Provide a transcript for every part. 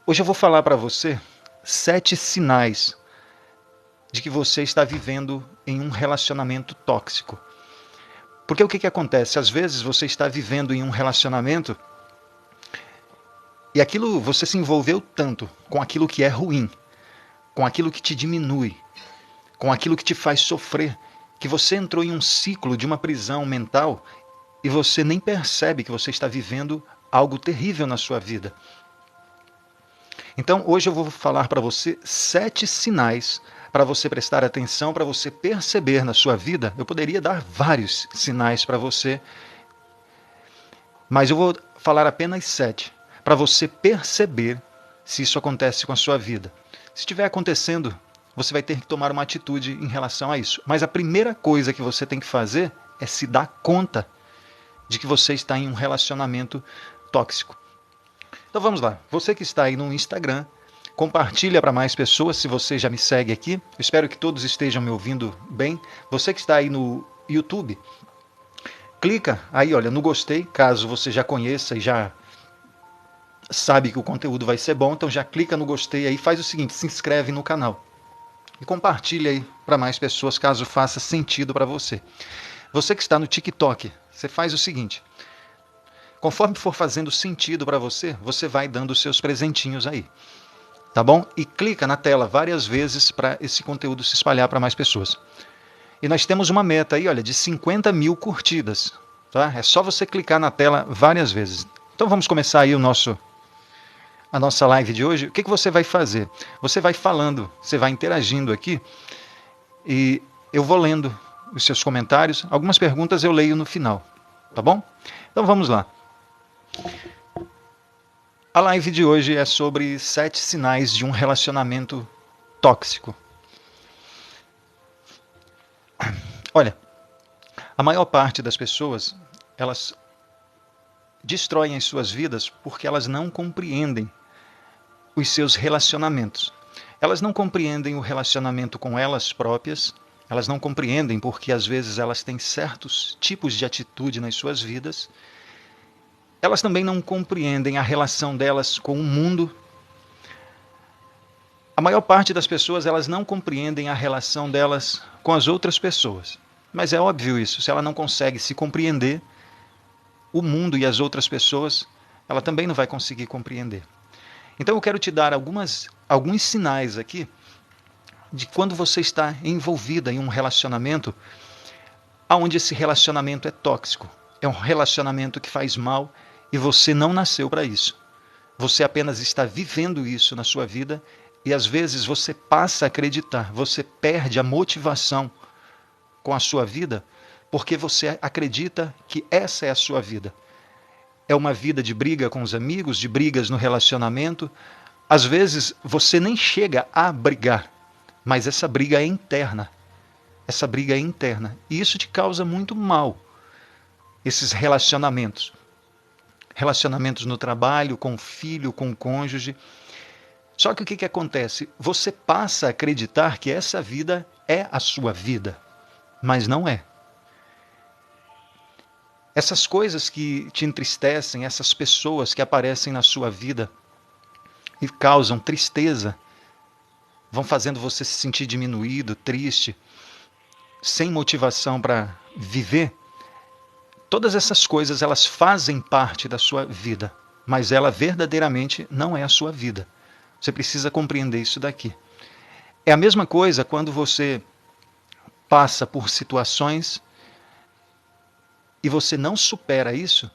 Hoje eu vou falar para você 7 sinais de que você está vivendo em um relacionamento tóxico. Porque o que acontece? Às vezes você está vivendo em um relacionamento e aquilo você se envolveu tanto com aquilo que é ruim, com aquilo que te diminui, com aquilo que te faz sofrer, que você entrou em um ciclo de uma prisão mental e você nem percebe que você está vivendo algo terrível na sua vida. Então, hoje eu vou falar para você 7 sinais para você prestar atenção, para você perceber na sua vida. Eu poderia dar vários sinais para você, mas eu vou falar apenas 7, para você perceber se isso acontece com a sua vida. Se estiver acontecendo, você vai ter que tomar uma atitude em relação a isso. Mas a primeira coisa que você tem que fazer é se dar conta de que você está em um relacionamento tóxico. Então vamos lá. Você que está aí no Instagram, compartilha para mais pessoas se você já me segue aqui. Eu espero que todos estejam me ouvindo bem. Você que está aí no YouTube, clica aí, olha, no gostei, caso você já conheça e já sabe que o conteúdo vai ser bom, então já clica no gostei aí, faz o seguinte, se inscreve no canal e compartilha aí para mais pessoas, caso faça sentido para você. Você que está no TikTok, você faz o seguinte, conforme for fazendo sentido para você, você vai dando os seus presentinhos aí, tá bom? E clica na tela várias vezes para esse conteúdo se espalhar para mais pessoas. E nós temos uma meta aí, olha, de 50 mil curtidas, tá? É só você clicar na tela várias vezes. Então vamos começar aí a nossa live de hoje. O que você vai fazer? Você vai falando, você vai interagindo aqui e eu vou lendo os seus comentários. Algumas perguntas eu leio no final, tá bom? Então vamos lá. A live de hoje é sobre 7 sinais de um relacionamento tóxico. Olha, a maior parte das pessoas, elas destroem as suas vidas porque elas não compreendem os seus relacionamentos. Elas não compreendem o relacionamento com elas próprias, elas não compreendem porque às vezes elas têm certos tipos de atitude nas suas vidas. Elas também não compreendem a relação delas com o mundo. A maior parte das pessoas, elas não compreendem a relação delas com as outras pessoas. Mas é óbvio isso, se ela não consegue se compreender, o mundo e as outras pessoas, ela também não vai conseguir compreender. Então eu quero te dar alguns sinais aqui de quando você está envolvida em um relacionamento onde esse relacionamento é tóxico. É um relacionamento que faz mal e você não nasceu para isso. Você apenas está vivendo isso na sua vida e às vezes você passa a acreditar, você perde a motivação com a sua vida porque você acredita que essa é a sua vida. É uma vida de briga com os amigos, de brigas no relacionamento. Às vezes você nem chega a brigar, mas essa briga é interna. Essa briga é interna. E isso te causa muito mal. Esses relacionamentos. Relacionamentos no trabalho, com o filho, com o cônjuge. Só que o que acontece? Você passa a acreditar que essa vida é a sua vida. Mas não é. Essas coisas que te entristecem, essas pessoas que aparecem na sua vida e causam tristeza, vão fazendo você se sentir diminuído, triste, sem motivação para viver. Todas essas coisas, elas fazem parte da sua vida, mas ela verdadeiramente não é a sua vida. Você precisa compreender isso daqui. É a mesma coisa quando você passa por situações e você não supera isso,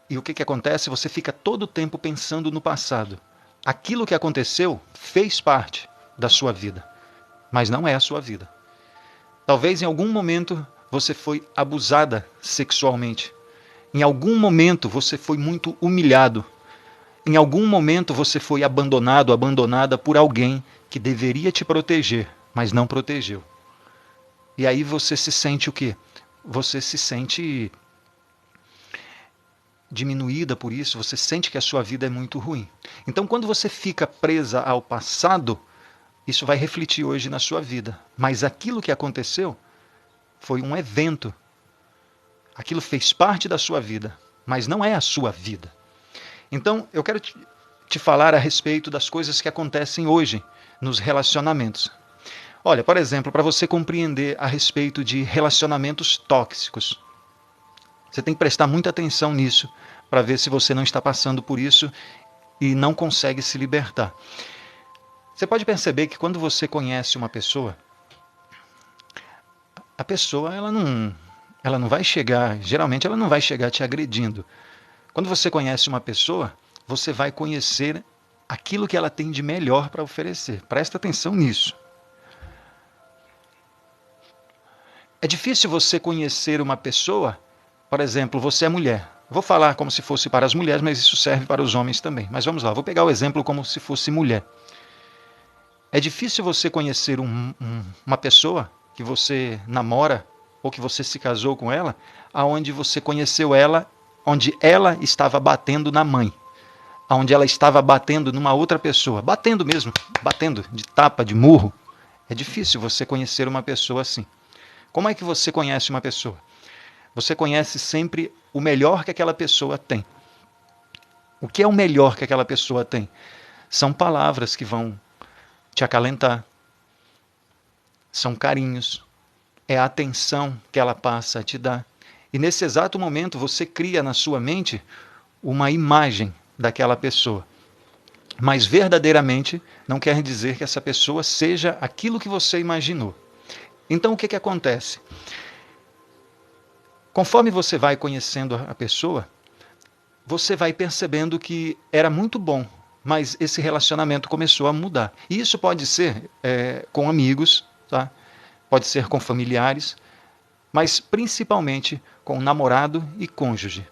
e o que acontece? Você fica todo o tempo pensando no passado. Aquilo que aconteceu fez parte da sua vida, mas não é a sua vida. Talvez em algum momento você foi abusada sexualmente. Em algum momento você foi muito humilhado. Em algum momento você foi abandonado, abandonada por alguém que deveria te proteger, mas não protegeu. E aí você se sente o quê? Você se sente diminuída por isso, você sente que a sua vida é muito ruim. Então quando você fica presa ao passado, isso vai refletir hoje na sua vida. Mas aquilo que aconteceu foi um evento. Aquilo fez parte da sua vida, mas não é a sua vida. Então, eu quero te falar a respeito das coisas que acontecem hoje nos relacionamentos. Olha, por exemplo, para você compreender a respeito de relacionamentos tóxicos, você tem que prestar muita atenção nisso para ver se você não está passando por isso e não consegue se libertar. Você pode perceber que quando você conhece uma pessoa, a pessoa ela não vai chegar, geralmente ela não vai chegar te agredindo. Quando você conhece uma pessoa, você vai conhecer aquilo que ela tem de melhor para oferecer. Presta atenção nisso. É difícil você conhecer uma pessoa, por exemplo, você é mulher. Vou falar como se fosse para as mulheres, mas isso serve para os homens também. Mas vamos lá, vou pegar o exemplo como se fosse mulher. É difícil você conhecer uma pessoa que você namora ou que você se casou com ela, aonde você conheceu ela, onde ela estava batendo na mãe, onde ela estava batendo numa outra pessoa, batendo mesmo, batendo de tapa, de murro. É difícil você conhecer uma pessoa assim. Como é que você conhece uma pessoa? Você conhece sempre o melhor que aquela pessoa tem. O que é o melhor que aquela pessoa tem? São palavras que vão te acalentar. São carinhos. É a atenção que ela passa a te dar. E nesse exato momento você cria na sua mente uma imagem daquela pessoa. Mas verdadeiramente não quer dizer que essa pessoa seja aquilo que você imaginou. Então o que acontece? Conforme você vai conhecendo a pessoa, você vai percebendo que era muito bom, mas esse relacionamento começou a mudar. E isso pode ser com amigos, tá? Pode ser com familiares, mas principalmente com namorado e cônjuge.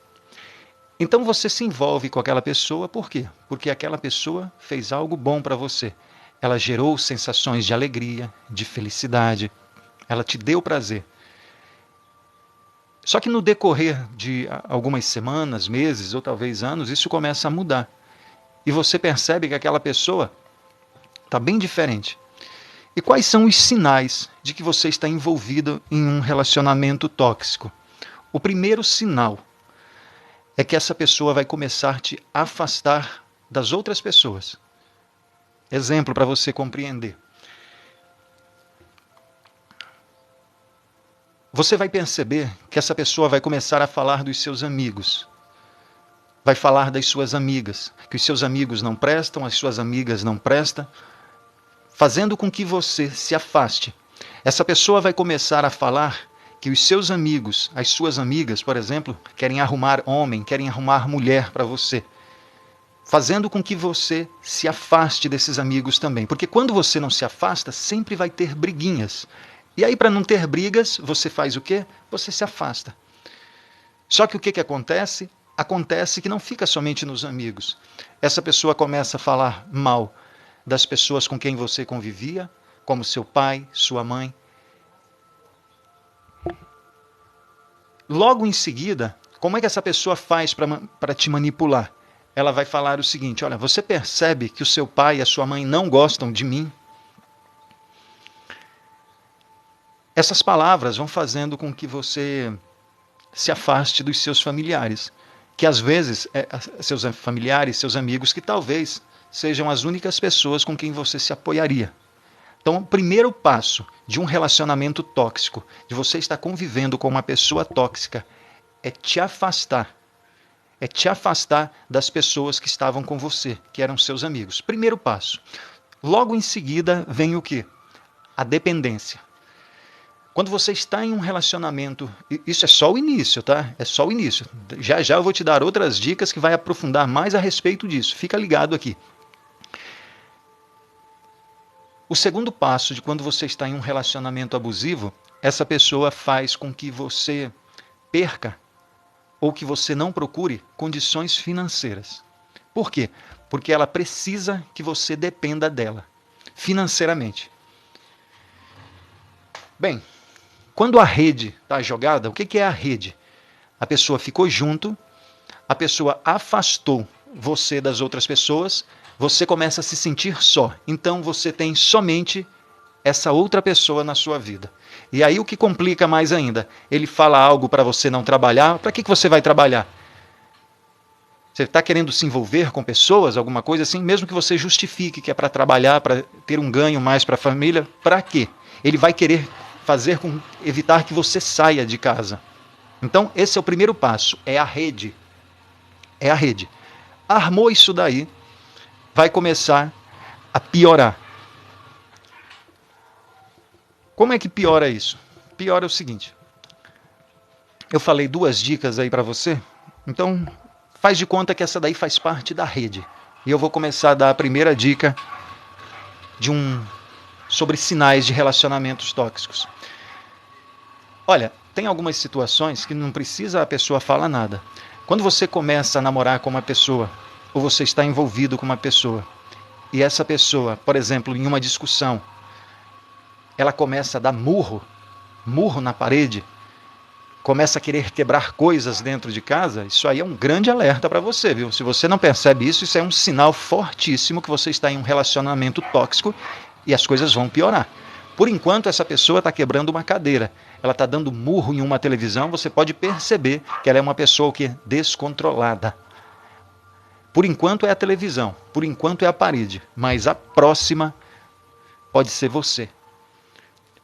Então você se envolve com aquela pessoa, por quê? Porque aquela pessoa fez algo bom para você. Ela gerou sensações de alegria, de felicidade, ela te deu prazer. Só que no decorrer de algumas semanas, meses ou talvez anos, isso começa a mudar. E você percebe que aquela pessoa está bem diferente. E quais são os sinais de que você está envolvido em um relacionamento tóxico? O primeiro sinal é que essa pessoa vai começar a te afastar das outras pessoas. Exemplo para você compreender. Você vai perceber que essa pessoa vai começar a falar dos seus amigos. Vai falar das suas amigas, que os seus amigos não prestam, as suas amigas não prestam, fazendo com que você se afaste. Essa pessoa vai começar a falar que os seus amigos, as suas amigas, por exemplo, querem arrumar homem, querem arrumar mulher para você, fazendo com que você se afaste desses amigos também. Porque quando você não se afasta, sempre vai ter briguinhas. E aí, para não ter brigas, você faz o quê? Você se afasta. Só que o que acontece? Acontece que não fica somente nos amigos. Essa pessoa começa a falar mal das pessoas com quem você convivia, como seu pai, sua mãe. Logo em seguida, como é que essa pessoa faz para te manipular? Ela vai falar o seguinte: olha, você percebe que o seu pai e a sua mãe não gostam de mim? Essas palavras vão fazendo com que você se afaste dos seus familiares, que às vezes seus familiares, seus amigos, que talvez sejam as únicas pessoas com quem você se apoiaria. Então, o primeiro passo de um relacionamento tóxico, de você estar convivendo com uma pessoa tóxica, é te afastar. É te afastar das pessoas que estavam com você, que eram seus amigos. Primeiro passo. Logo em seguida vem o quê? A dependência. Quando você está em um relacionamento, isso é só o início, tá? É só o início. Já já eu vou te dar outras dicas que vai aprofundar mais a respeito disso. Fica ligado aqui. O segundo passo de quando você está em um relacionamento abusivo, essa pessoa faz com que você perca ou que você não procure condições financeiras. Por quê? Porque ela precisa que você dependa dela financeiramente. Bem, quando a rede está jogada, o que é a rede? A pessoa ficou junto, a pessoa afastou você das outras pessoas, você começa a se sentir só. Então você tem somente essa outra pessoa na sua vida. E aí o que complica mais ainda? Ele fala algo para você não trabalhar. Para que você vai trabalhar? Você está querendo se envolver com pessoas, alguma coisa assim, mesmo que você justifique que é para trabalhar, para ter um ganho mais para a família, para quê? Ele vai querer evitar que você saia de casa. Então, esse é o primeiro passo, é a rede. É a rede. Armou isso daí, vai começar a piorar. Como é que piora isso? Piora o seguinte. Eu falei 2 dicas aí para você, então faz de conta que essa daí faz parte da rede. E eu vou começar a dar a primeira dica sobre sinais de relacionamentos tóxicos. Olha, tem algumas situações que não precisa a pessoa falar nada. Quando você começa a namorar com uma pessoa, ou você está envolvido com uma pessoa, e essa pessoa, por exemplo, em uma discussão, ela começa a dar murro na parede, começa a querer quebrar coisas dentro de casa, isso aí é um grande alerta para você, viu? Se você não percebe isso, isso é um sinal fortíssimo que você está em um relacionamento tóxico e as coisas vão piorar. Por enquanto, essa pessoa está quebrando uma cadeira, ela está dando murro em uma televisão, você pode perceber que ela é uma pessoa descontrolada. Por enquanto é a televisão, por enquanto é a parede, mas a próxima pode ser você.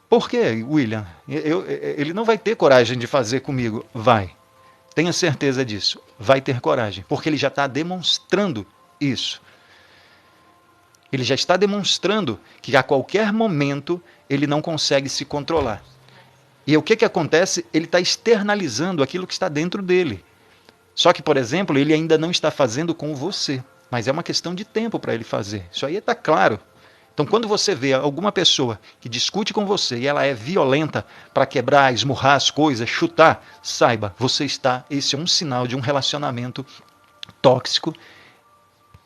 Por quê, William? Ele não vai ter coragem de fazer comigo. Vai. Tenha certeza disso. Vai ter coragem. Porque ele já está demonstrando isso. Ele já está demonstrando que a qualquer momento ele não consegue se controlar. E o que acontece? Ele está externalizando aquilo que está dentro dele. Só que, por exemplo, ele ainda não está fazendo com você. Mas é uma questão de tempo para ele fazer. Isso aí está claro. Então, quando você vê alguma pessoa que discute com você e ela é violenta para quebrar, esmurrar as coisas, chutar, saiba, esse é um sinal de um relacionamento tóxico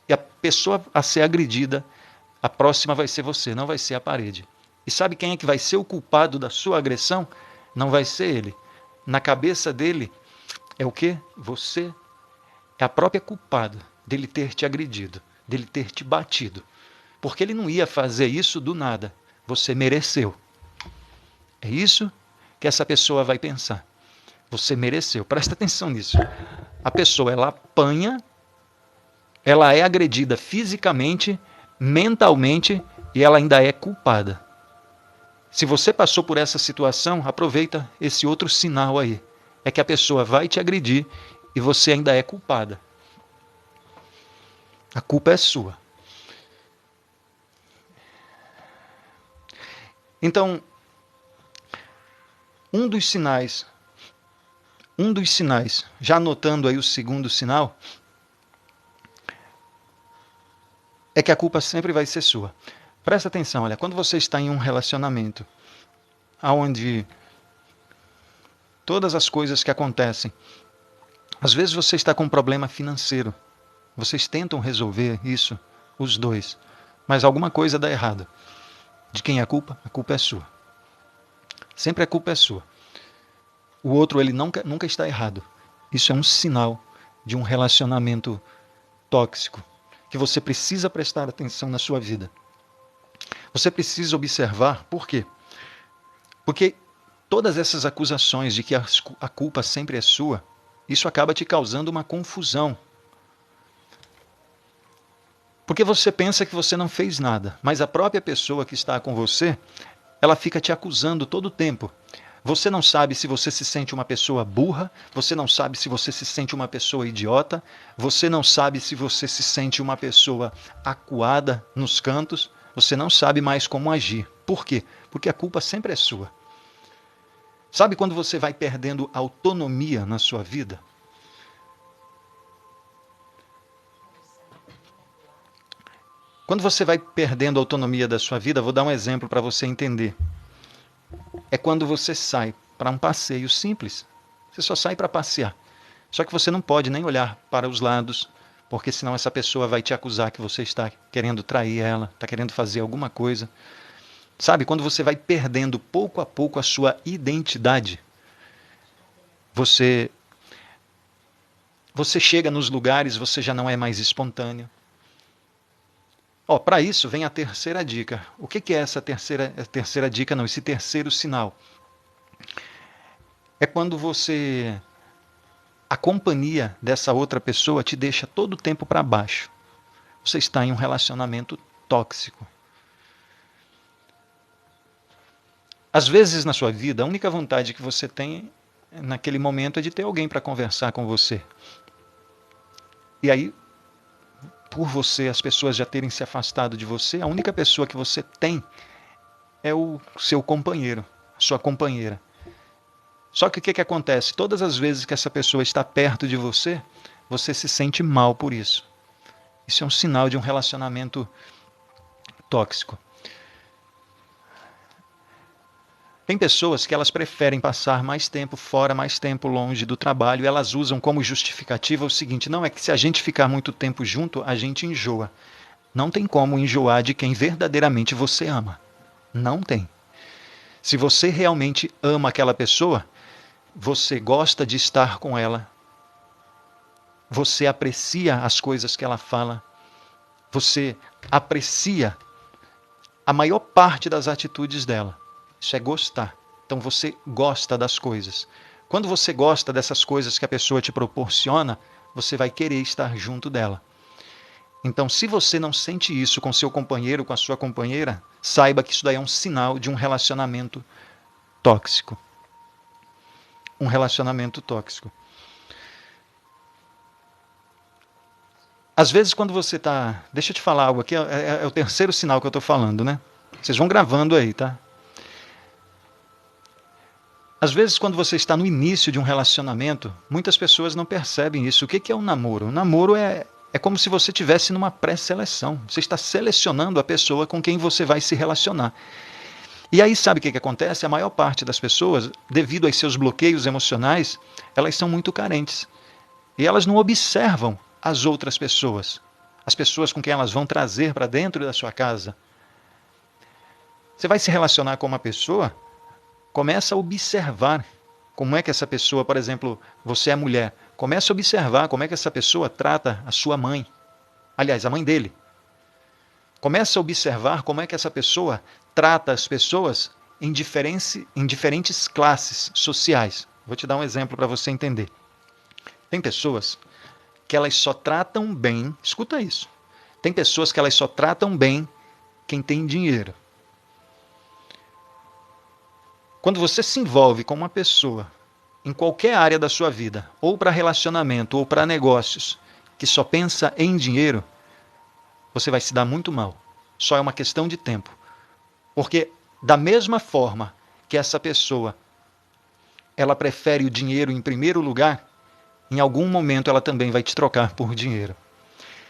e a pessoa a ser agredida, a próxima vai ser você, não vai ser a parede. E sabe quem é que vai ser o culpado da sua agressão? Não vai ser ele. Na cabeça dele é o quê? Você é a própria culpada dele ter te agredido, dele ter te batido. Porque ele não ia fazer isso do nada. Você mereceu. É isso que essa pessoa vai pensar. Você mereceu. Presta atenção nisso. A pessoa, ela apanha, ela é agredida fisicamente, mentalmente e ela ainda é culpada. Se você passou por essa situação, aproveita esse outro sinal aí. É que a pessoa vai te agredir e você ainda é culpada. A culpa é sua. Então, um dos sinais, já anotando aí o segundo sinal, é que a culpa sempre vai ser sua. Presta atenção, olha, quando você está em um relacionamento onde todas as coisas que acontecem, às vezes você está com um problema financeiro, vocês tentam resolver isso, os dois, mas alguma coisa dá errado. De quem é a culpa? A culpa é sua. Sempre a culpa é sua. O outro, ele nunca está errado. Isso é um sinal de um relacionamento tóxico, que você precisa prestar atenção na sua vida. Você precisa observar por quê? Porque todas essas acusações de que a culpa sempre é sua, isso acaba te causando uma confusão. Porque você pensa que você não fez nada, mas a própria pessoa que está com você, ela fica te acusando todo o tempo. Você não sabe se você se sente uma pessoa burra, você não sabe se você se sente uma pessoa idiota, você não sabe se você se sente uma pessoa acuada nos cantos, você não sabe mais como agir. Por quê? Porque a culpa sempre é sua. Sabe quando você vai perdendo autonomia na sua vida? Quando você vai perdendo a autonomia da sua vida, vou dar um exemplo para você entender. É quando você sai para um passeio simples. Você só sai para passear. Só que você não pode nem olhar para os lados, porque senão essa pessoa vai te acusar que você está querendo trair ela, está querendo fazer alguma coisa. Sabe, quando você vai perdendo pouco a pouco a sua identidade, você chega nos lugares, você já não é mais espontâneo. Para isso vem a terceira dica. O que é essa terceira dica? Não, esse terceiro sinal. É quando você a companhia dessa outra pessoa te deixa todo o tempo para baixo. Você está em um relacionamento tóxico. Às vezes na sua vida, a única vontade que você tem naquele momento é de ter alguém para conversar com você. E aí, por você, as pessoas já terem se afastado de você, a única pessoa que você tem é o seu companheiro, sua companheira. Só que o que acontece? Todas as vezes que essa pessoa está perto de você, você se sente mal por isso. Isso é um sinal de um relacionamento tóxico. Tem pessoas que elas preferem passar mais tempo fora, mais tempo longe do trabalho, e elas usam como justificativa o seguinte: não, é que se a gente ficar muito tempo junto, a gente enjoa. Não tem como enjoar de quem verdadeiramente você ama. Não tem. Se você realmente ama aquela pessoa, você gosta de estar com ela, você aprecia as coisas que ela fala, você aprecia a maior parte das atitudes dela. Isso é gostar. Então você gosta das coisas. Quando você gosta dessas coisas que a pessoa te proporciona, você vai querer estar junto dela. Então, se você não sente isso com seu companheiro, com a sua companheira, saiba que isso daí é um sinal de um relacionamento tóxico. Um relacionamento tóxico. Às vezes, quando você está... Deixa eu te falar algo aqui, é o terceiro sinal que eu estou falando, né? Vocês vão gravando aí, tá? Às vezes, quando você está no início de um relacionamento, muitas pessoas não percebem isso. O que é um namoro? Um namoro é como se você estivesse numa pré-seleção. Você está selecionando a pessoa com quem você vai se relacionar. E aí, sabe o que acontece? A maior parte das pessoas, devido aos seus bloqueios emocionais, elas são muito carentes. E elas não observam as outras pessoas. As pessoas com quem elas vão trazer para dentro da sua casa. Você vai se relacionar com uma pessoa... Começa a observar como é que essa pessoa, por exemplo, você é mulher, começa a observar como é que essa pessoa trata a sua mãe. Aliás, a mãe dele. Começa a observar como é que essa pessoa trata as pessoas em diferentes classes sociais. Vou te dar um exemplo para você entender. Tem pessoas que elas só tratam bem, escuta isso, tem pessoas que elas só tratam bem quem tem dinheiro. Quando você se envolve com uma pessoa em qualquer área da sua vida, ou para relacionamento, ou para negócios, que só pensa em dinheiro, você vai se dar muito mal. Só é uma questão de tempo. Porque da mesma forma que essa pessoa, ela prefere o dinheiro em primeiro lugar, em algum momento ela também vai te trocar por dinheiro.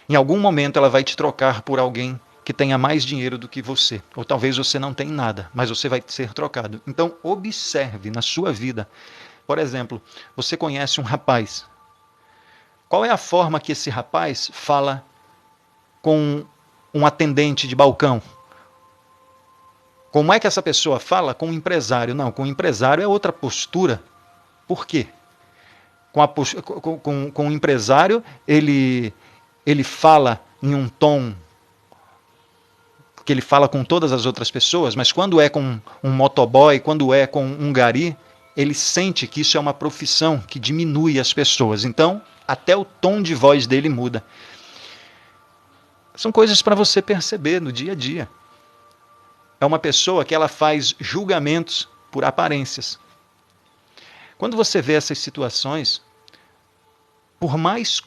Em algum momento ela vai te trocar por alguém que tenha mais dinheiro do que você. Ou talvez você não tenha nada, mas você vai ser trocado. Então, observe na sua vida. Por exemplo, você conhece um rapaz. Qual é a forma que esse rapaz fala com um atendente de balcão? Como é que essa pessoa fala com um empresário? Não, com um empresário é outra postura. Por quê? Com um empresário, ele fala em um tom que ele fala com todas as outras pessoas, mas quando é com um motoboy, quando é com um gari, ele sente que isso é uma profissão que diminui as pessoas. Então, até o tom de voz dele muda. São coisas para você perceber no dia a dia. É uma pessoa que ela faz julgamentos por aparências. Quando você vê essas situações, por mais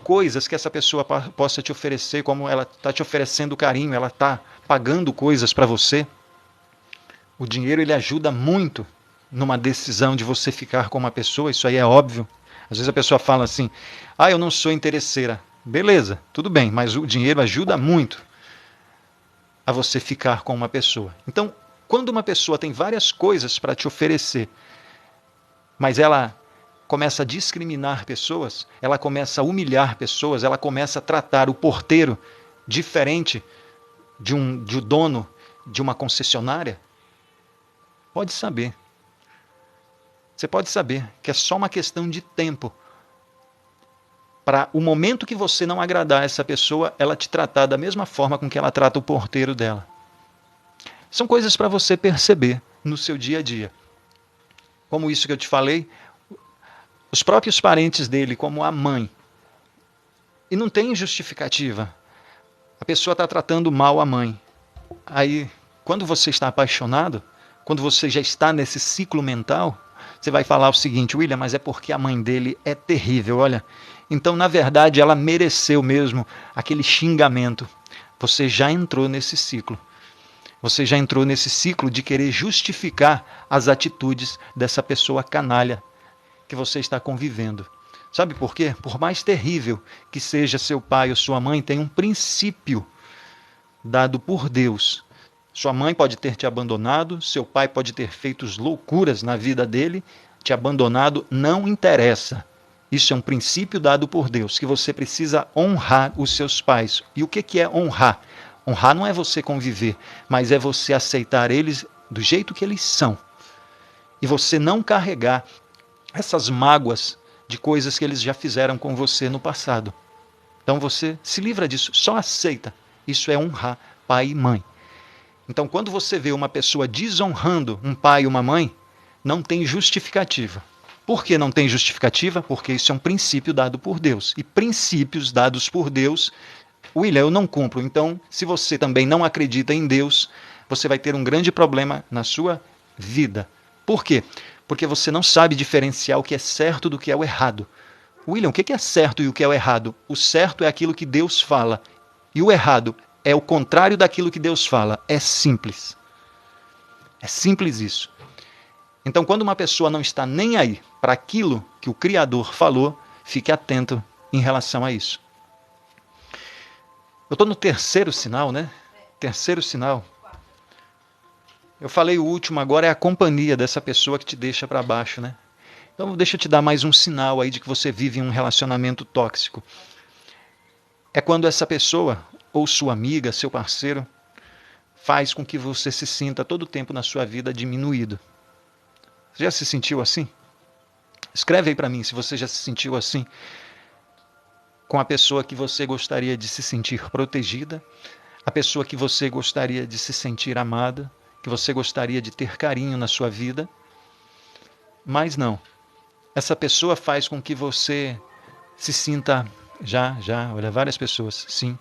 coisas que essa pessoa possa te oferecer, como ela está te oferecendo carinho, ela está pagando coisas para você, o dinheiro ele ajuda muito numa decisão de você ficar com uma pessoa, isso aí é óbvio. Às vezes a pessoa fala assim, eu não sou interesseira. Beleza, tudo bem, mas o dinheiro ajuda muito a você ficar com uma pessoa. Então, quando uma pessoa tem várias coisas para te oferecer, mas ela começa a discriminar pessoas, ela começa a humilhar pessoas, ela começa a tratar o porteiro diferente de um dono de uma concessionária, pode saber. Você pode saber que é só uma questão de tempo para o momento que você não agradar essa pessoa, ela te tratar da mesma forma com que ela trata o porteiro dela. São coisas para você perceber no seu dia a dia. Como isso que eu te falei, os próprios parentes dele, como a mãe. E não tem justificativa. A pessoa está tratando mal a mãe. Aí, quando você está apaixonado, quando você já está nesse ciclo mental, você vai falar o seguinte: William, mas é porque a mãe dele é terrível, olha. Então, na verdade, ela mereceu mesmo aquele xingamento. Você já entrou nesse ciclo. Você já entrou nesse ciclo de querer justificar as atitudes dessa pessoa canalha que você está convivendo. Sabe por quê? Por mais terrível que seja seu pai ou sua mãe, tem um princípio dado por Deus. Sua mãe pode ter te abandonado, seu pai pode ter feito loucuras na vida dele, te abandonado, não interessa. Isso é um princípio dado por Deus, que você precisa honrar os seus pais. E o que é honrar? Honrar não é você conviver, mas é você aceitar eles do jeito que eles são. E você não carregar essas mágoas de coisas que eles já fizeram com você no passado. Então você se livra disso, só aceita. Isso é honrar pai e mãe. Então quando você vê uma pessoa desonrando um pai e uma mãe, não tem justificativa. Por que não tem justificativa? Porque isso é um princípio dado por Deus. E princípios dados por Deus, William, eu não cumpro. Então, se você também não acredita em Deus, você vai ter um grande problema na sua vida. Por quê? Porque você não sabe diferenciar o que é certo do que é o errado. William, o que é certo e o que é o errado? O certo é aquilo que Deus fala. E o errado é o contrário daquilo que Deus fala. É simples. É simples isso. Então, quando uma pessoa não está nem aí para aquilo que o Criador falou, fique atento em relação a isso. Eu estou no terceiro sinal, né? Terceiro sinal. Eu falei o último, agora é a companhia dessa pessoa que te deixa para baixo, né? Então deixa eu te dar mais um sinal aí de que você vive em um relacionamento tóxico. É quando essa pessoa, ou sua amiga, seu parceiro, faz com que você se sinta todo o tempo na sua vida diminuído. Você já se sentiu assim? Escreve aí para mim se você já se sentiu assim com a pessoa que você gostaria de se sentir protegida, a pessoa que você gostaria de se sentir amada, que você gostaria de ter carinho na sua vida, mas não. Essa pessoa faz com que você se sinta olha, várias pessoas, sim.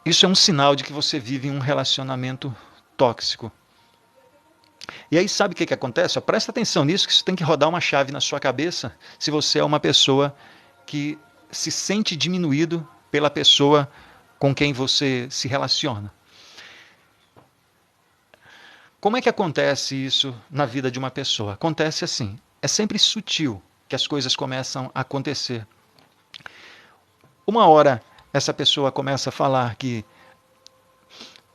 Isso é um sinal de que você vive em um relacionamento tóxico. E aí sabe o que acontece? Presta atenção nisso, que isso tem que rodar uma chave na sua cabeça se você é uma pessoa que se sente diminuído pela pessoa com quem você se relaciona. Como é que acontece isso na vida de uma pessoa? Acontece assim, é sempre sutil que as coisas começam a acontecer. Uma hora essa pessoa começa a falar que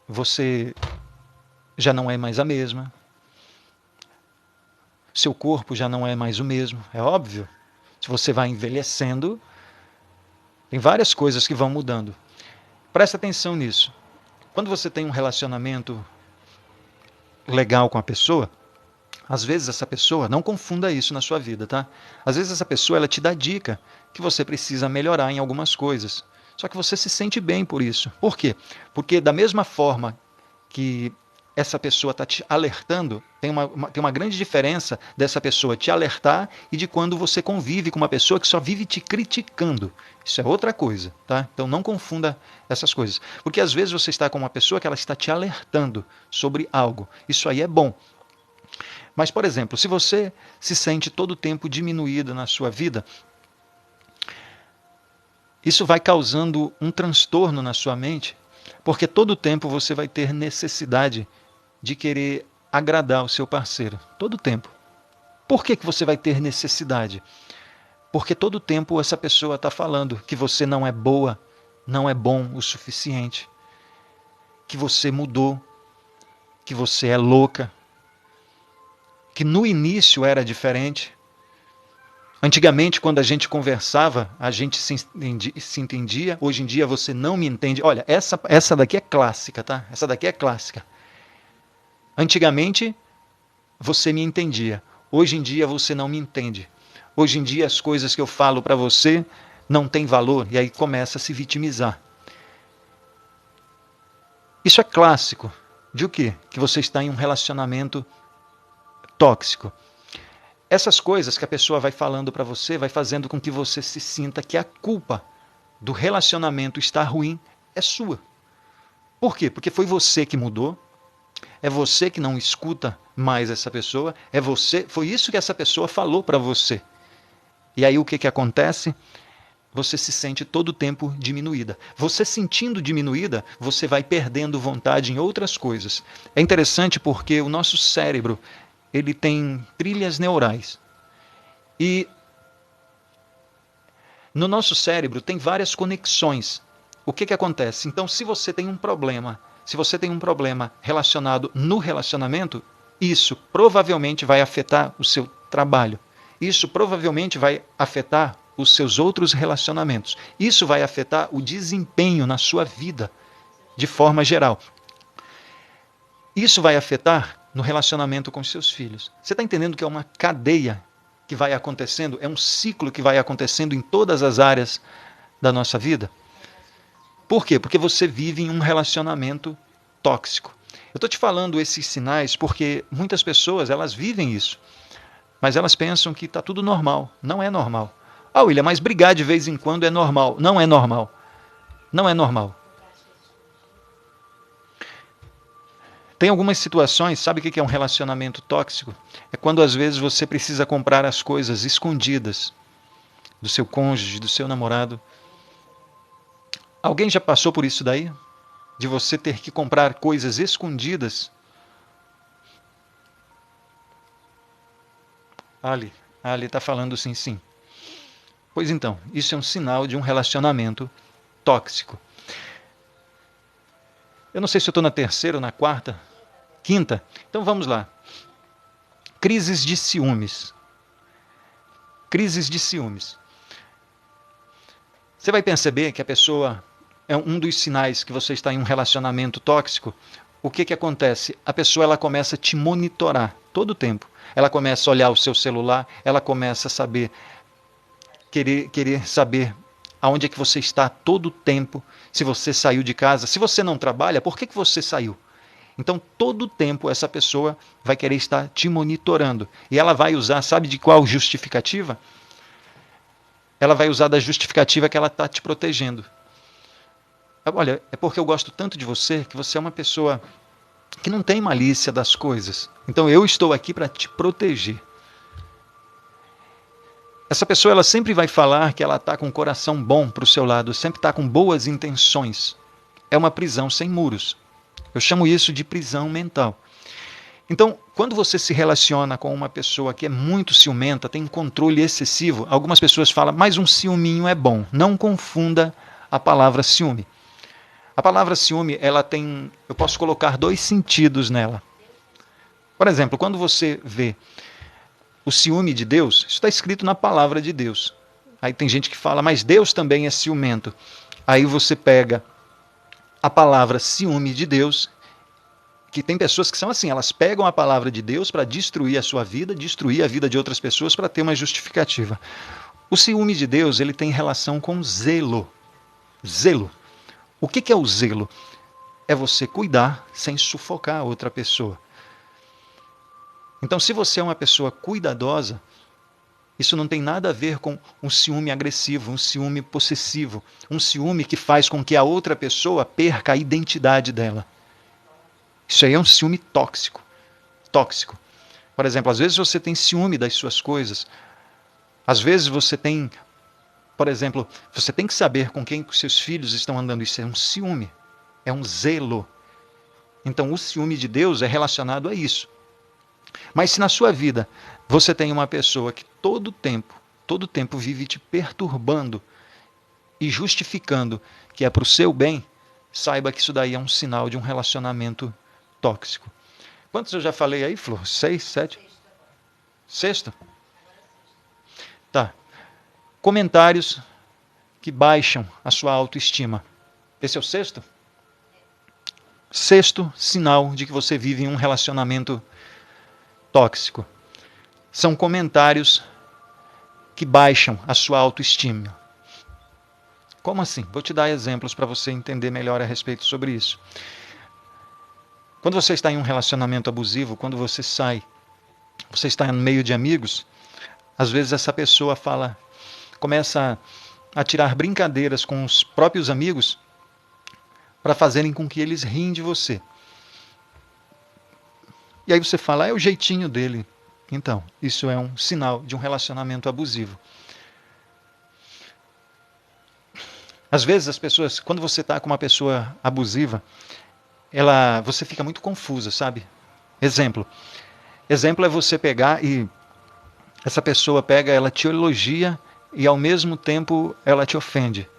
você já não é mais a mesma, seu corpo já não é mais o mesmo, é óbvio. Se você vai envelhecendo, tem várias coisas que vão mudando. Presta atenção nisso. Quando você tem um relacionamento legal com a pessoa, às vezes essa pessoa, não confunda isso na sua vida, tá? Às vezes essa pessoa ela te dá dica que você precisa melhorar em algumas coisas. Só que você se sente bem por isso. Por quê? Porque da mesma forma que essa pessoa está te alertando, tem uma grande diferença dessa pessoa te alertar e de quando você convive com uma pessoa que só vive te criticando. Isso é outra coisa, tá? Então não confunda essas coisas. Porque às vezes você está com uma pessoa que ela está te alertando sobre algo. Isso aí é bom. Mas, por exemplo, se você se sente todo o tempo diminuído na sua vida, isso vai causando um transtorno na sua mente, porque todo o tempo você vai ter necessidade de querer agradar o seu parceiro. Todo o tempo. Por que você vai ter necessidade? Porque todo o tempo essa pessoa está falando que você não é boa, não é bom o suficiente, que você mudou, que você é louca, que no início era diferente. Antigamente, quando a gente conversava, a gente se entendia. Hoje em dia você não me entende. Olha, essa daqui é clássica, tá? Essa daqui é clássica. Antigamente, você me entendia. Hoje em dia, você não me entende. Hoje em dia, as coisas que eu falo para você não têm valor. E aí começa a se vitimizar. Isso é clássico. De o quê? Que você está em um relacionamento tóxico. Essas coisas que a pessoa vai falando para você, vai fazendo com que você se sinta que a culpa do relacionamento estar ruim é sua. Por quê? Porque foi você que mudou, é você que não escuta mais essa pessoa, é você, foi isso que essa pessoa falou para você. E aí o que acontece? Você se sente todo o tempo diminuída. Você sentindo diminuída, você vai perdendo vontade em outras coisas. É interessante porque o nosso cérebro, ele tem trilhas neurais. E no nosso cérebro tem várias conexões. O que acontece? Então, se você tem um problema, relacionado no relacionamento, isso provavelmente vai afetar o seu trabalho. Isso provavelmente vai afetar os seus outros relacionamentos. Isso vai afetar o desempenho na sua vida, de forma geral. Isso vai afetar no relacionamento com os seus filhos. Você está entendendo que é uma cadeia que vai acontecendo, é um ciclo que vai acontecendo em todas as áreas da nossa vida? Por quê? Porque você vive em um relacionamento tóxico. Eu estou te falando esses sinais porque muitas pessoas, elas vivem isso, mas elas pensam que está tudo normal. Não é normal. Ah, William, mas brigar de vez em quando é normal. Não é normal. Não é normal. Tem algumas situações, sabe o que é um relacionamento tóxico? É quando às vezes você precisa comprar as coisas escondidas do seu cônjuge, do seu namorado. Alguém já passou por isso daí? De você ter que comprar coisas escondidas? Ali está falando sim, sim. Pois então, isso é um sinal de um relacionamento tóxico. Eu não sei se eu estou na terceira ou na quarta, quinta. Então vamos lá. Crises de ciúmes. Crises de ciúmes. Você vai perceber que a pessoa é um dos sinais que você está em um relacionamento tóxico. O que acontece? A pessoa ela começa a te monitorar todo o tempo. Ela começa a olhar o seu celular, ela começa a saber, querer saber aonde é que você está todo o tempo, se você saiu de casa. Se você não trabalha, por que você saiu? Então, todo o tempo, essa pessoa vai querer estar te monitorando. E ela vai usar, sabe de qual justificativa? Ela vai usar da justificativa que ela está te protegendo. Olha, é porque eu gosto tanto de você, que você é uma pessoa que não tem malícia das coisas. Então, eu estou aqui para te proteger. Essa pessoa ela sempre vai falar que ela está com um coração bom para o seu lado, sempre está com boas intenções. É uma prisão sem muros. Eu chamo isso de prisão mental. Então, quando você se relaciona com uma pessoa que é muito ciumenta, tem controle excessivo, algumas pessoas falam, mas um ciúminho é bom. Não confunda a palavra ciúme. A palavra ciúme, ela tem, eu posso colocar dois sentidos nela. Por exemplo, quando você vê o ciúme de Deus, isso está escrito na palavra de Deus. Aí tem gente que fala, mas Deus também é ciumento. Aí você pega a palavra ciúme de Deus, que tem pessoas que são assim, elas pegam a palavra de Deus para destruir a sua vida, destruir a vida de outras pessoas para ter uma justificativa. O ciúme de Deus, ele tem relação com zelo. Zelo. O que é o zelo? É você cuidar sem sufocar a outra pessoa. Então, se você é uma pessoa cuidadosa, isso não tem nada a ver com um ciúme agressivo, um ciúme possessivo, um ciúme que faz com que a outra pessoa perca a identidade dela. Isso aí é um ciúme tóxico. Tóxico. Por exemplo, às vezes você tem ciúme das suas coisas. Às vezes você tem, por exemplo, você tem que saber com quem os seus filhos estão andando. Isso é um ciúme. É um zelo. Então, o ciúme de Deus é relacionado a isso. Mas se na sua vida você tem uma pessoa que todo tempo vive te perturbando e justificando que é para o seu bem, saiba que isso daí é um sinal de um relacionamento tóxico. Quantos eu já falei aí, Flor? 6, 7? Sexto? Tá. Comentários que baixam a sua autoestima. Esse é o sexto? Sexto sinal de que você vive em um relacionamento tóxico. São comentários que baixam a sua autoestima. Como assim? Vou te dar exemplos para você entender melhor a respeito sobre isso. Quando você está em um relacionamento abusivo, quando você sai, você está no meio de amigos, Às vezes essa pessoa começa a tirar brincadeiras com os próprios amigos para fazerem com que eles riem de você. E aí você fala, é o jeitinho dele. Então, isso é um sinal de um relacionamento abusivo. Às vezes as pessoas, quando você está com uma pessoa abusiva, você fica muito confusa, sabe? Exemplo é você pegar e essa pessoa ela te elogia e ao mesmo tempo ela te ofende.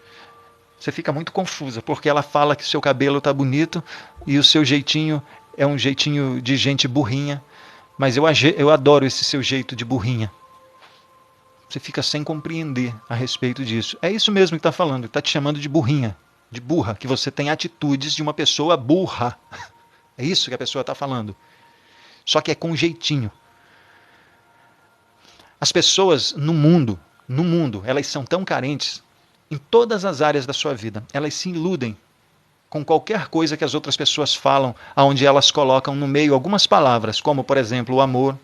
Você fica muito confusa, porque ela fala que seu cabelo está bonito e o seu jeitinho é um jeitinho de gente burrinha, mas eu adoro esse seu jeito de burrinha. Você fica sem compreender a respeito disso. É isso mesmo que está falando, está te chamando de burrinha, de burra, que você tem atitudes de uma pessoa burra. É isso que a pessoa está falando. Só que é com jeitinho. As pessoas no mundo, elas são tão carentes em todas as áreas da sua vida. Elas se iludem com qualquer coisa que as outras pessoas falam, onde elas colocam no meio algumas palavras, como, por exemplo, o amor,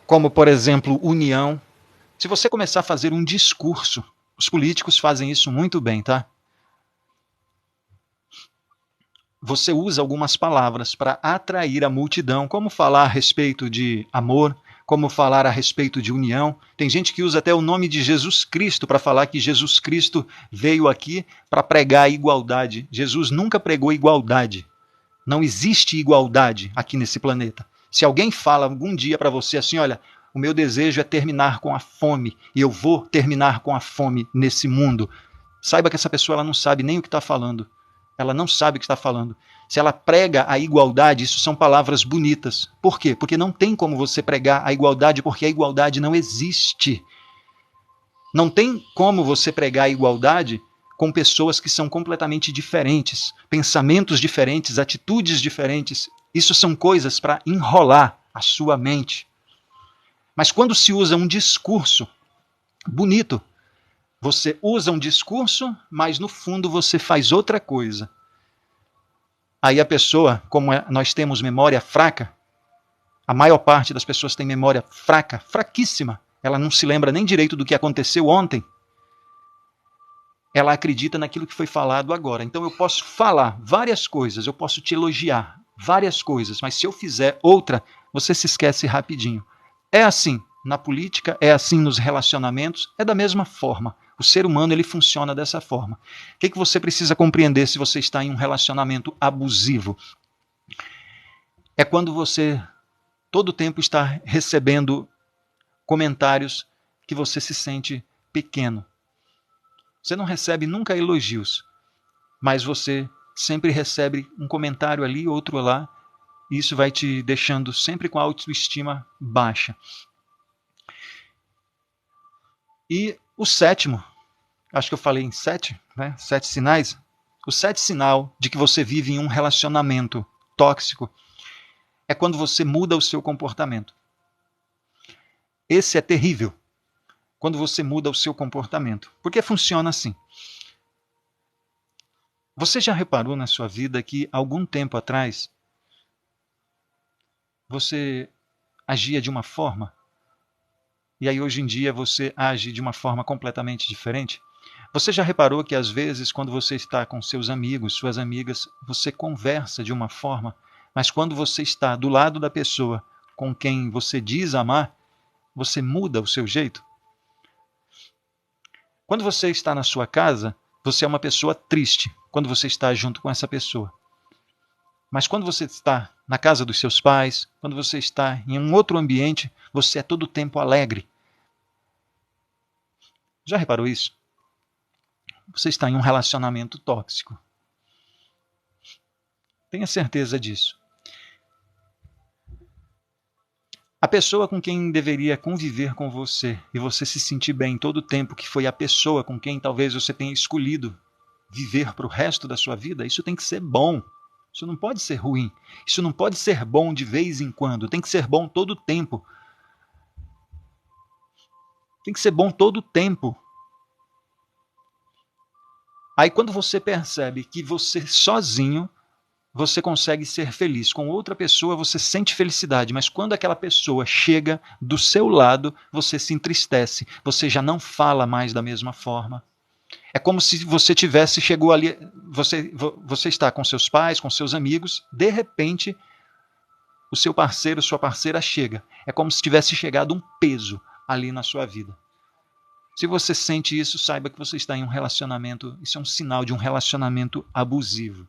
como, por exemplo, união. Se você começar a fazer um discurso, os políticos fazem isso muito bem, tá? Você usa algumas palavras para atrair a multidão, como falar a respeito de amor, como falar a respeito de união. Tem gente que usa até o nome de Jesus Cristo para falar que Jesus Cristo veio aqui para pregar a igualdade. Jesus nunca pregou igualdade. Não existe igualdade aqui nesse planeta. Se alguém fala algum dia para você assim, olha, o meu desejo é terminar com a fome, e eu vou terminar com a fome nesse mundo, saiba que essa pessoa ela não sabe nem o que está falando. Ela não sabe o que está falando. Se ela prega a igualdade, isso são palavras bonitas. Por quê? Porque não tem como você pregar a igualdade, porque a igualdade não existe. Não tem como você pregar a igualdade com pessoas que são completamente diferentes, pensamentos diferentes, atitudes diferentes. Isso são coisas para enrolar a sua mente. Mas quando se usa um discurso bonito, você usa um discurso, mas no fundo você faz outra coisa. Aí a pessoa, como nós temos memória fraca, a maior parte das pessoas tem memória fraca, fraquíssima. Ela não se lembra nem direito do que aconteceu ontem. Ela acredita naquilo que foi falado agora. Então eu posso falar várias coisas, eu posso te elogiar várias coisas, mas se eu fizer outra, você se esquece rapidinho. É assim na política, é assim nos relacionamentos, é da mesma forma. O ser humano ele funciona dessa forma. O que você precisa compreender se você está em um relacionamento abusivo? É quando você todo o tempo está recebendo comentários que você se sente pequeno. Você não recebe nunca elogios, mas você sempre recebe um comentário ali, outro lá, e isso vai te deixando sempre com a autoestima baixa. E o sétimo, acho que eu falei em 7, né? 7 sinais. O 7 sinal de que você vive em um relacionamento tóxico é quando você muda o seu comportamento. Esse é terrível. Quando você muda o seu comportamento. Porque funciona assim. Você já reparou na sua vida que algum tempo atrás você agia de uma forma e aí hoje em dia você age de uma forma completamente diferente? Você já reparou que às vezes quando você está com seus amigos, suas amigas, você conversa de uma forma, mas quando você está do lado da pessoa com quem você diz amar, você muda o seu jeito? Quando você está na sua casa, você é uma pessoa triste quando você está junto com essa pessoa. Mas quando você está na casa dos seus pais, quando você está em um outro ambiente, você é todo o tempo alegre. Já reparou isso? Você está em um relacionamento tóxico. Tenha certeza disso. A pessoa com quem deveria conviver com você e você se sentir bem todo o tempo, que foi a pessoa com quem talvez você tenha escolhido viver para o resto da sua vida, isso tem que ser bom. Isso não pode ser ruim. Isso não pode ser bom de vez em quando. Tem que ser bom todo o tempo. Tem que ser bom todo o tempo. Aí quando você percebe que você sozinho, você consegue ser feliz. Com outra pessoa você sente felicidade, mas quando aquela pessoa chega do seu lado, você se entristece, você já não fala mais da mesma forma. É como se chegou ali, você está com seus pais, com seus amigos, de repente o seu parceiro, sua parceira chega. É como se tivesse chegado um peso ali na sua vida. Se você sente isso, saiba que você está em um relacionamento, isso é um sinal de um relacionamento abusivo,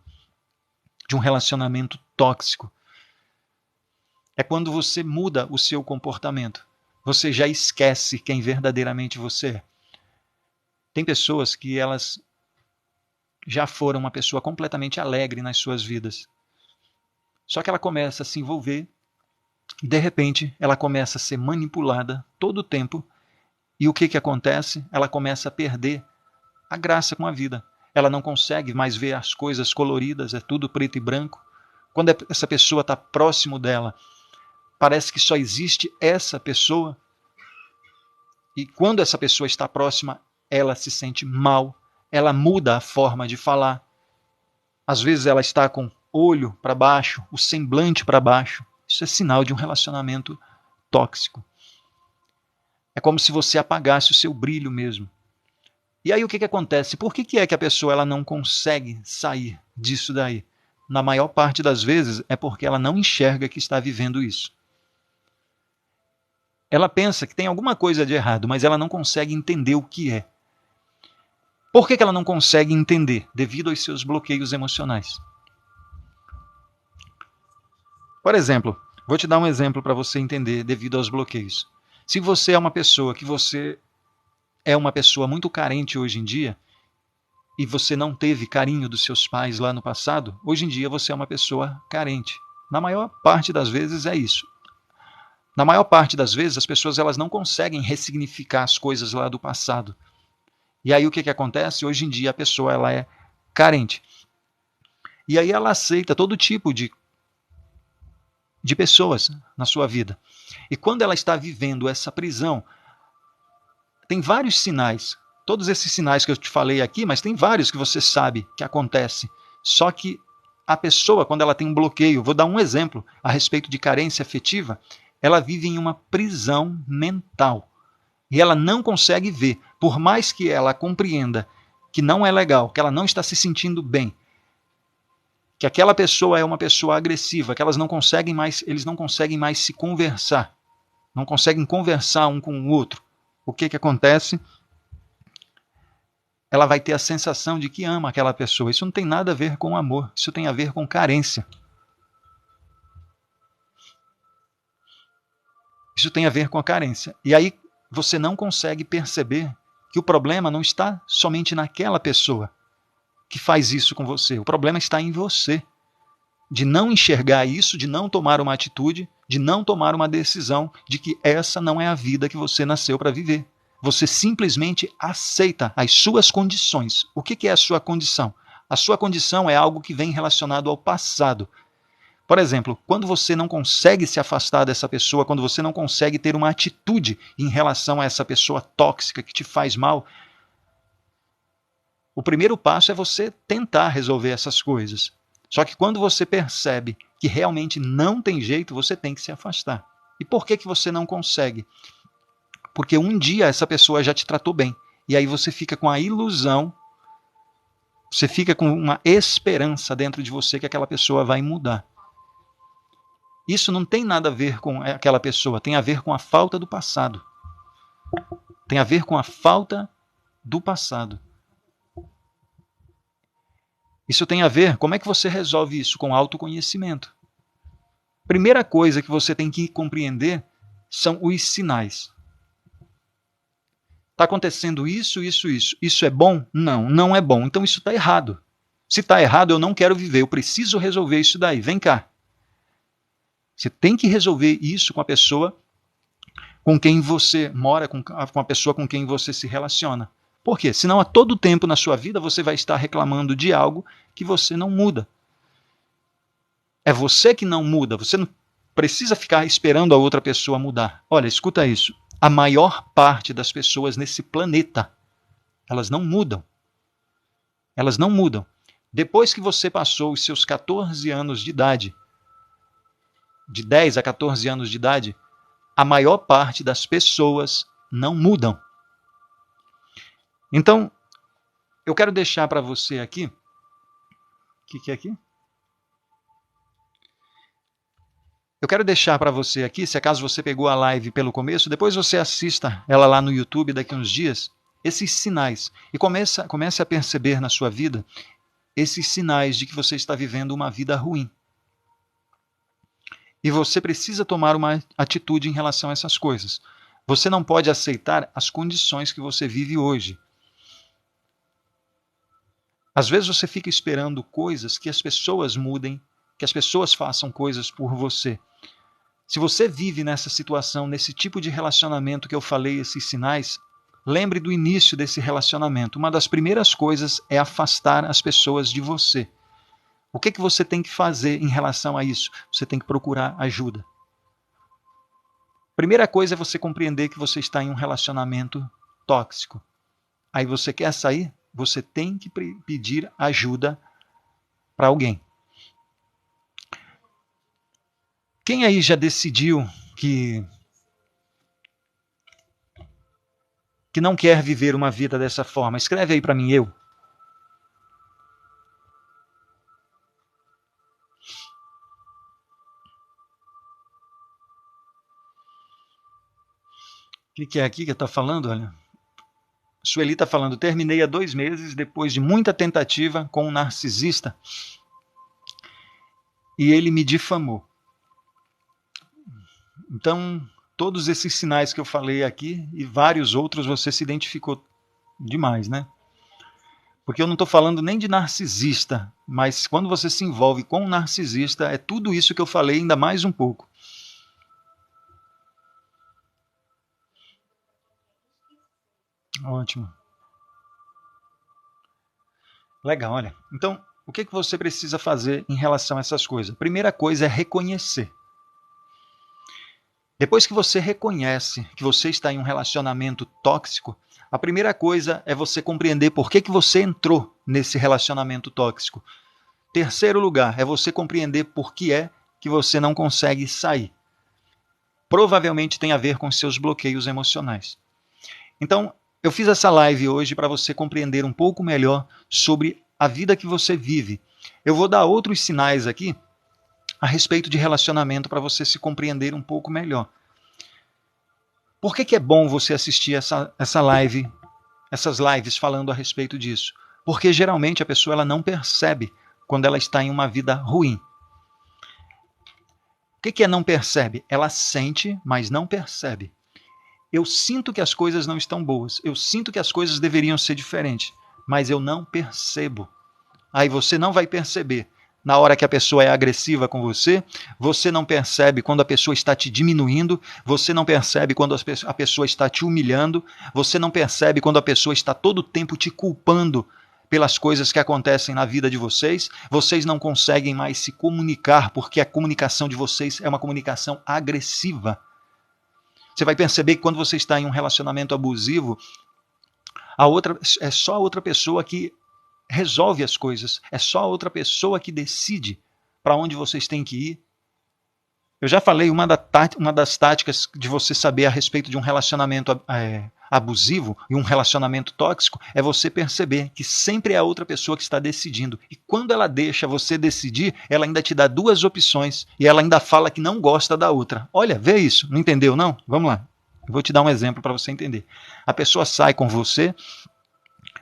de um relacionamento tóxico. É quando você muda o seu comportamento. Você já esquece quem verdadeiramente você é. Tem pessoas que elas já foram uma pessoa completamente alegre nas suas vidas. Só que ela começa a se envolver e, de repente, ela começa a ser manipulada todo o tempo. E o que acontece? Ela começa a perder a graça com a vida. Ela não consegue mais ver as coisas coloridas, é tudo preto e branco. Quando essa pessoa está próximo dela, parece que só existe essa pessoa. E quando essa pessoa está próxima, ela se sente mal, ela muda a forma de falar. Às vezes ela está com o olho para baixo, o semblante para baixo. Isso é sinal de um relacionamento tóxico. É como se você apagasse o seu brilho mesmo. E aí o que acontece? Por que é que a pessoa ela não consegue sair disso daí? Na maior parte das vezes é porque ela não enxerga que está vivendo isso. Ela pensa que tem alguma coisa de errado, mas ela não consegue entender o que é. Por que ela não consegue entender? Devido aos seus bloqueios emocionais. Por exemplo, vou te dar um exemplo para você entender devido aos bloqueios. Se você é uma pessoa muito carente hoje em dia, e você não teve carinho dos seus pais lá no passado, hoje em dia você é uma pessoa carente. Na maior parte das vezes é isso. Na maior parte das vezes as pessoas elas não conseguem ressignificar as coisas lá do passado. E aí o que acontece? Hoje em dia a pessoa ela é carente. E aí ela aceita todo tipo de pessoas na sua vida. E quando ela está vivendo essa prisão, tem vários sinais. Todos esses sinais que eu te falei aqui, mas tem vários que você sabe que acontece. Só que a pessoa, quando ela tem um bloqueio, vou dar um exemplo a respeito de carência afetiva, ela vive em uma prisão mental. E ela não consegue ver, por mais que ela compreenda que não é legal, que ela não está se sentindo bem, que aquela pessoa é uma pessoa agressiva, que eles não conseguem mais se conversar, não conseguem conversar um com o outro. O que acontece? Ela vai ter a sensação de que ama aquela pessoa. Isso não tem nada a ver com amor, isso tem a ver com carência. Isso tem a ver com a carência. E aí você não consegue perceber que o problema não está somente naquela pessoa que faz isso com você. O problema está em você. De não enxergar isso, de não tomar uma atitude, de não tomar uma decisão de que essa não é a vida que você nasceu para viver. Você simplesmente aceita as suas condições. O que é a sua condição? A sua condição é algo que vem relacionado ao passado. Por exemplo, quando você não consegue se afastar dessa pessoa, quando você não consegue ter uma atitude em relação a essa pessoa tóxica que te faz mal, o primeiro passo é você tentar resolver essas coisas. Só que quando você percebe que realmente não tem jeito, você tem que se afastar. E por que você não consegue? Porque um dia essa pessoa já te tratou bem. E aí você fica com a ilusão, você fica com uma esperança dentro de você que aquela pessoa vai mudar. Isso não tem nada a ver com aquela pessoa, tem a ver com a falta do passado. Tem a ver com a falta do passado. Isso tem a ver, como é que você resolve isso? Com autoconhecimento. Primeira coisa que você tem que compreender são os sinais. Está acontecendo isso, isso, isso. Isso é bom? Não, não é bom. Então isso está errado. Se está errado, eu não quero viver. Eu preciso resolver isso daí. Vem cá. Você tem que resolver isso com a pessoa com quem você mora, com a pessoa com quem você se relaciona. Por quê? Senão a todo tempo na sua vida você vai estar reclamando de algo que você não muda. É você que não muda. Você não precisa ficar esperando a outra pessoa mudar. Olha, escuta isso. A maior parte das pessoas nesse planeta, elas não mudam. Elas não mudam. Depois que você passou os seus 14 anos de idade, de 10 a 14 anos de idade, a maior parte das pessoas não mudam. Então, eu quero deixar para você aqui. O que é aqui? Eu quero deixar para você aqui, se acaso você pegou a live pelo começo, depois você assista ela lá no YouTube daqui uns dias, esses sinais. E comece a perceber na sua vida esses sinais de que você está vivendo uma vida ruim. E você precisa tomar uma atitude em relação a essas coisas. Você não pode aceitar as condições que você vive hoje. Às vezes você fica esperando coisas que as pessoas mudem, que as pessoas façam coisas por você. Se você vive nessa situação, nesse tipo de relacionamento que eu falei, esses sinais, lembre do início desse relacionamento. Uma das primeiras coisas é afastar as pessoas de você. O que você tem que fazer em relação a isso? Você tem que procurar ajuda. Primeira coisa é você compreender que você está em um relacionamento tóxico. Aí você quer sair? Você tem que pedir ajuda para alguém. Quem aí já decidiu que não quer viver uma vida dessa forma? Escreve aí para mim, eu. O que é aqui que está falando? Olha. Sueli está falando, terminei há 2 meses depois de muita tentativa com um narcisista e ele me difamou. Então, todos esses sinais que eu falei aqui e vários outros você se identificou demais, né? Porque eu não estou falando nem de narcisista, mas quando você se envolve com um narcisista, é tudo isso que eu falei, ainda mais um pouco. Ótimo. Legal, olha. Então, o que você precisa fazer em relação a essas coisas? A primeira coisa é reconhecer. Depois que você reconhece que você está em um relacionamento tóxico, a primeira coisa é você compreender por que você entrou nesse relacionamento tóxico. Terceiro lugar é você compreender por que é que você não consegue sair. Provavelmente tem a ver com seus bloqueios emocionais. Então, eu fiz essa live hoje para você compreender um pouco melhor sobre a vida que você vive. Eu vou dar outros sinais aqui a respeito de relacionamento para você se compreender um pouco melhor. Por que é bom você assistir essa live, essas lives falando a respeito disso? Porque geralmente a pessoa ela não percebe quando ela está em uma vida ruim. O que é não percebe? Ela sente, mas não percebe. Eu sinto que as coisas não estão boas. Eu sinto que as coisas deveriam ser diferentes, mas eu não percebo. Aí você não vai perceber na hora que a pessoa é agressiva com você, você não percebe quando a pessoa está te diminuindo, você não percebe quando a pessoa está te humilhando, você não percebe quando a pessoa está todo o tempo te culpando pelas coisas que acontecem na vida de vocês, vocês não conseguem mais se comunicar porque a comunicação de vocês é uma comunicação agressiva. Você vai perceber que quando você está em um relacionamento abusivo, é só a outra pessoa que resolve as coisas, é só a outra pessoa que decide para onde vocês têm que ir. Eu já falei, uma das táticas de você saber a respeito de um relacionamento abusivo e um relacionamento tóxico é você perceber que sempre é a outra pessoa que está decidindo. E quando ela deixa você decidir, ela ainda te dá 2 opções e ela ainda fala que não gosta da outra. Olha, vê isso, não entendeu não? Vamos lá, eu vou te dar um exemplo para você entender. A pessoa sai com você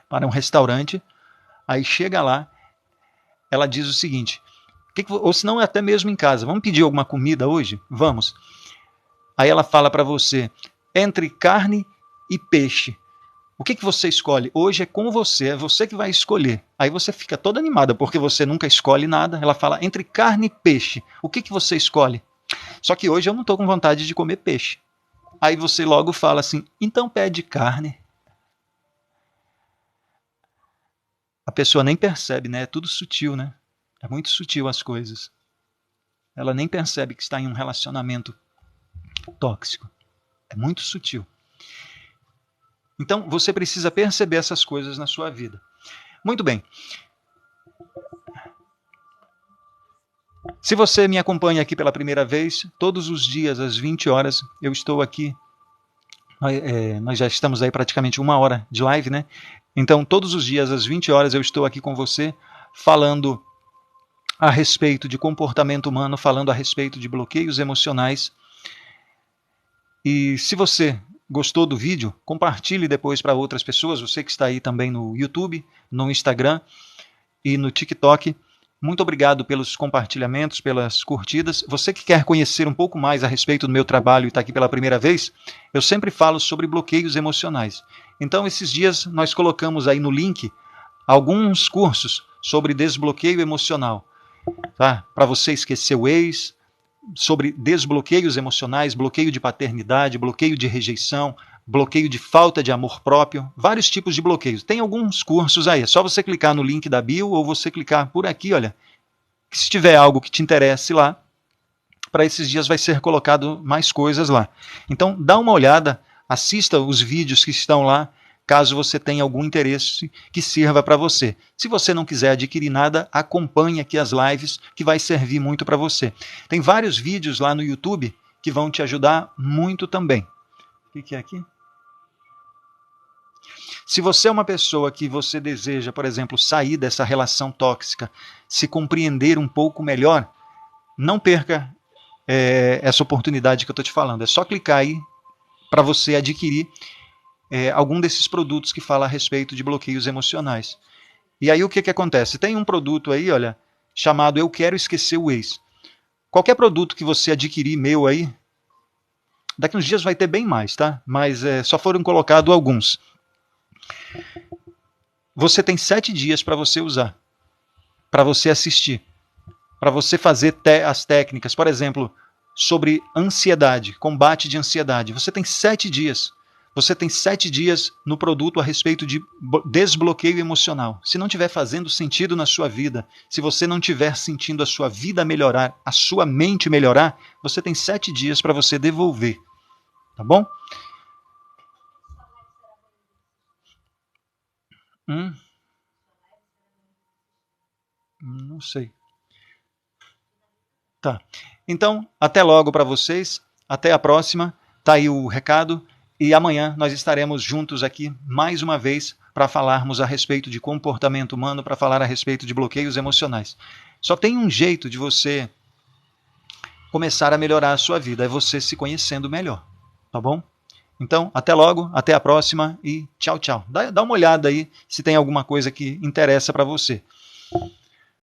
para um restaurante, aí chega lá, ela diz o seguinte, ou se não até mesmo em casa, vamos pedir alguma comida hoje? Vamos. Aí ela fala para você, entre carne e peixe. O que você escolhe? Hoje é com você, é você que vai escolher. Aí você fica toda animada, porque você nunca escolhe nada. Ela fala, entre carne e peixe, o que você escolhe? Só que hoje eu não estou com vontade de comer peixe. Aí você logo fala assim, então pede carne. A pessoa nem percebe, né? É tudo sutil, né? É muito sutil as coisas. Ela nem percebe que está em um relacionamento tóxico. É muito sutil. Então, você precisa perceber essas coisas na sua vida. Muito bem. Se você me acompanha aqui pela primeira vez, todos os dias às 20 horas eu estou aqui. Nós já estamos aí praticamente 1 hora de live, né? Então todos os dias às 20 horas eu estou aqui com você falando a respeito de comportamento humano, falando a respeito de bloqueios emocionais. E se você gostou do vídeo, compartilhe depois para outras pessoas, você que está aí também no YouTube, no Instagram e no TikTok. Muito obrigado pelos compartilhamentos, pelas curtidas. Você que quer conhecer um pouco mais a respeito do meu trabalho e está aqui pela primeira vez, eu sempre falo sobre bloqueios emocionais. Então, esses dias nós colocamos aí no link alguns cursos sobre desbloqueio emocional, tá? Para você esquecer o ex, sobre desbloqueios emocionais, bloqueio de paternidade, bloqueio de rejeição, bloqueio de falta de amor próprio, vários tipos de bloqueios. Tem alguns cursos aí, é só você clicar no link da bio ou você clicar por aqui, olha, que se tiver algo que te interesse lá, para esses dias vai ser colocado mais coisas lá. Então dá uma olhada, assista os vídeos que estão lá, caso você tenha algum interesse que sirva para você. Se você não quiser adquirir nada, acompanhe aqui as lives, que vai servir muito para você. Tem vários vídeos lá no YouTube que vão te ajudar muito também. O que é aqui? Se você é uma pessoa que você deseja, por exemplo, sair dessa relação tóxica, se compreender um pouco melhor, não perca essa oportunidade que eu estou te falando. É só clicar aí para você adquirir algum desses produtos que fala a respeito de bloqueios emocionais. E aí o que acontece? Tem um produto aí, olha, chamado Eu Quero Esquecer o Ex. Qualquer produto que você adquirir meu aí, daqui uns dias vai ter bem mais, tá? Mas só foram colocados alguns. Você tem 7 dias para você usar, para você assistir, para você fazer as técnicas, por exemplo, sobre ansiedade, combate de ansiedade. Você tem 7 dias. Você tem 7 dias no produto a respeito de desbloqueio emocional. Se não estiver fazendo sentido na sua vida, se você não estiver sentindo a sua vida melhorar, a sua mente melhorar, você tem 7 dias para você devolver. Tá bom? Não sei. Tá. Então, até logo para vocês. Até a próxima. Tá aí o recado. E amanhã nós estaremos juntos aqui mais uma vez para falarmos a respeito de comportamento humano, para falar a respeito de bloqueios emocionais. Só tem um jeito de você começar a melhorar a sua vida, é você se conhecendo melhor. Tá bom? Então, até logo, até a próxima e tchau, tchau. Dá uma olhada aí se tem alguma coisa que interessa para você.